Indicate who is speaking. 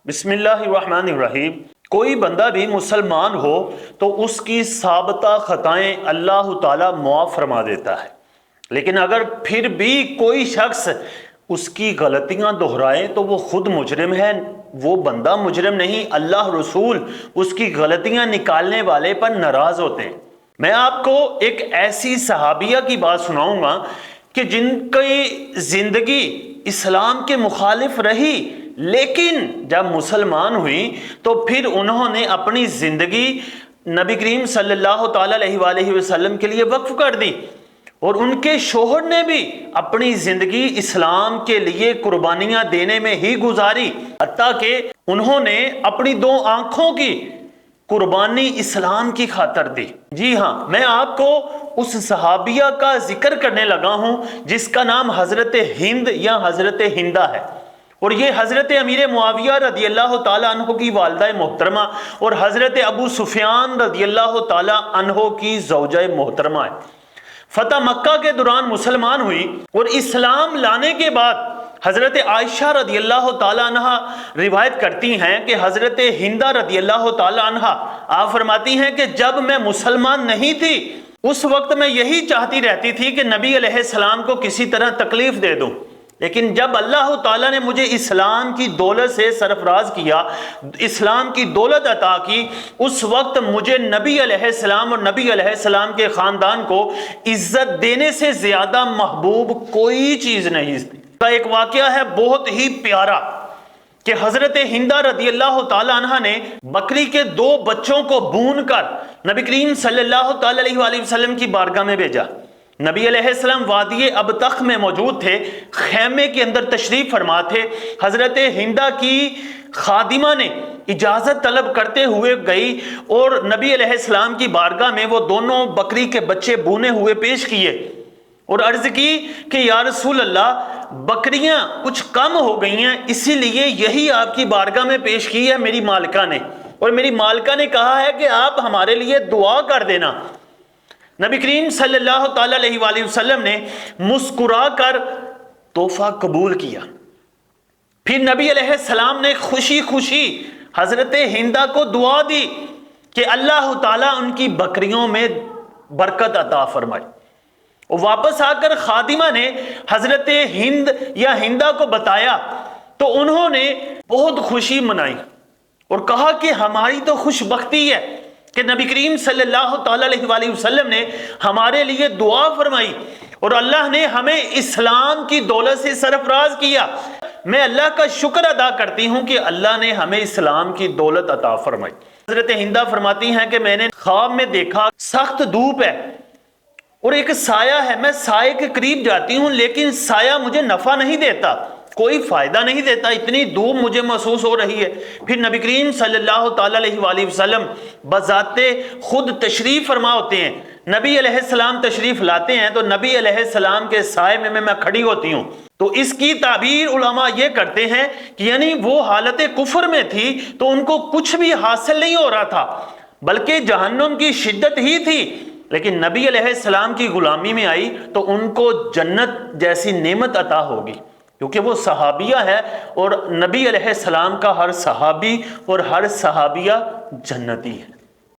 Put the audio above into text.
Speaker 1: بسم اللہ الرحمن الرحیم۔ کوئی بندہ بھی مسلمان ہو تو اس کی سابقہ خطائیں اللہ تعالیٰ معاف فرما دیتا ہے، لیکن اگر پھر بھی کوئی شخص اس کی غلطیاں دہرائے تو وہ خود مجرم ہے، وہ بندہ مجرم نہیں، اللہ رسول اس کی غلطیاں نکالنے والے پر ناراض ہوتے ہیں۔ میں آپ کو ایک ایسی صحابیہ کی بات سناؤں گا کہ جن کی زندگی اسلام کے مخالف رہی، لیکن جب مسلمان ہوئی تو پھر انہوں نے اپنی زندگی نبی کریم صلی اللہ تعالیٰ علیہ وآلہ وسلم کے لیے وقف کر دی، اور ان کے شوہر نے بھی اپنی زندگی اسلام کے لیے قربانیاں دینے میں ہی گزاری، حتیٰ کہ انہوں نے اپنی 2 آنکھوں کی قربانی اسلام کی خاطر دی۔ جی ہاں، میں آپ کو اس صحابیہ کا ذکر کرنے لگا ہوں جس کا نام حضرت ہند یا حضرت ہندہ ہے، اور یہ حضرت امیر معاویہ رضی اللہ تعالیٰ عنہ کی والدہ محترمہ اور حضرت ابو سفیان رضی اللہ تعالیٰ عنہ کی زوجہ محترمہ ہے۔ فتح مکہ کے دوران مسلمان ہوئی، اور اسلام لانے کے بعد حضرت عائشہ رضی اللہ تعالیٰ عنہ روایت کرتی ہیں کہ حضرت ہندہ رضی اللہ تعالیٰ عنہ آپ فرماتی ہیں کہ جب میں مسلمان نہیں تھی اس وقت میں یہی چاہتی رہتی تھی کہ نبی علیہ السلام کو کسی طرح تکلیف دے دوں، لیکن جب اللہ تعالیٰ نے مجھے اسلام کی دولت سے سرفراز کیا، اسلام کی دولت عطا کی، اس وقت مجھے نبی علیہ السلام اور نبی علیہ السلام کے خاندان کو عزت دینے سے زیادہ محبوب کوئی چیز نہیں تھی۔ ایک واقعہ ہے بہت ہی پیارا کہ حضرت ہندہ رضی اللہ تعالیٰ عنہ نے بکری کے 2 بچوں کو بھون کر نبی کریم صلی اللہ تعالیٰ علیہ وآلہ وسلم کی بارگاہ میں بھیجا۔ نبی علیہ السلام وادی ابتخ میں موجود تھے، خیمے کے اندر تشریف فرما تھے۔ حضرت ہندہ کی خادمہ نے اجازت طلب کرتے ہوئے گئی اور نبی علیہ السلام کی بارگاہ میں وہ دونوں بکری کے بچے بھونے ہوئے پیش کیے اور عرض کی کہ یا رسول اللہ، بکریاں کچھ کم ہو گئی ہیں، اسی لیے یہی آپ کی بارگاہ میں پیش کی ہے میری مالکہ نے، اور میری مالکہ نے کہا ہے کہ آپ ہمارے لیے دعا کر دینا۔ نبی کریم صلی اللہ تعالیٰ علیہ وآلہ وسلم نے مسکرا کر تحفہ قبول کیا۔ پھر نبی علیہ السلام نے خوشی خوشی حضرت ہندہ کو دعا دی کہ اللہ تعالیٰ ان کی بکریوں میں برکت عطا فرمائے، اور واپس آ کر خادمہ نے حضرت ہند یا ہندہ کو بتایا تو انہوں نے بہت خوشی منائی اور کہا کہ ہماری تو خوش بختی ہے کہ نبی کریم صلی اللہ تعالیٰ علیہ وآلہ وسلم نے ہمارے لیے دعا فرمائی اور اللہ نے ہمیں اسلام کی دولت سے سرفراز کیا۔ میں اللہ کا شکر ادا کرتی ہوں کہ اللہ نے ہمیں اسلام کی دولت عطا فرمائی۔ حضرت ہندہ فرماتی ہیں کہ میں نے خواب میں دیکھا سخت دھوپ ہے اور ایک سایہ ہے، میں سائے کے قریب جاتی ہوں لیکن سایہ مجھے نفع نہیں دیتا، کوئی فائدہ نہیں دیتا، اتنی دھوپ مجھے محسوس ہو رہی ہے۔ پھر نبی کریم صلی اللہ تعالیٰ علیہ وآلہ وسلم بذات خود تشریف فرما ہوتے ہیں، نبی علیہ السلام تشریف لاتے ہیں تو نبی علیہ السلام کے سائے میں کھڑی ہوتی ہوں۔ تو اس کی تعبیر علماء یہ کرتے ہیں کہ یعنی وہ حالت کفر میں تھی تو ان کو کچھ بھی حاصل نہیں ہو رہا تھا بلکہ جہنم کی شدت ہی تھی، لیکن نبی علیہ السلام کی غلامی میں آئی تو ان کو جنت جیسی نعمت عطا ہوگی، کیونکہ وہ صحابیہ ہے، اور نبی علیہ السلام کا ہر صحابی اور ہر صحابیہ جنتی ہے۔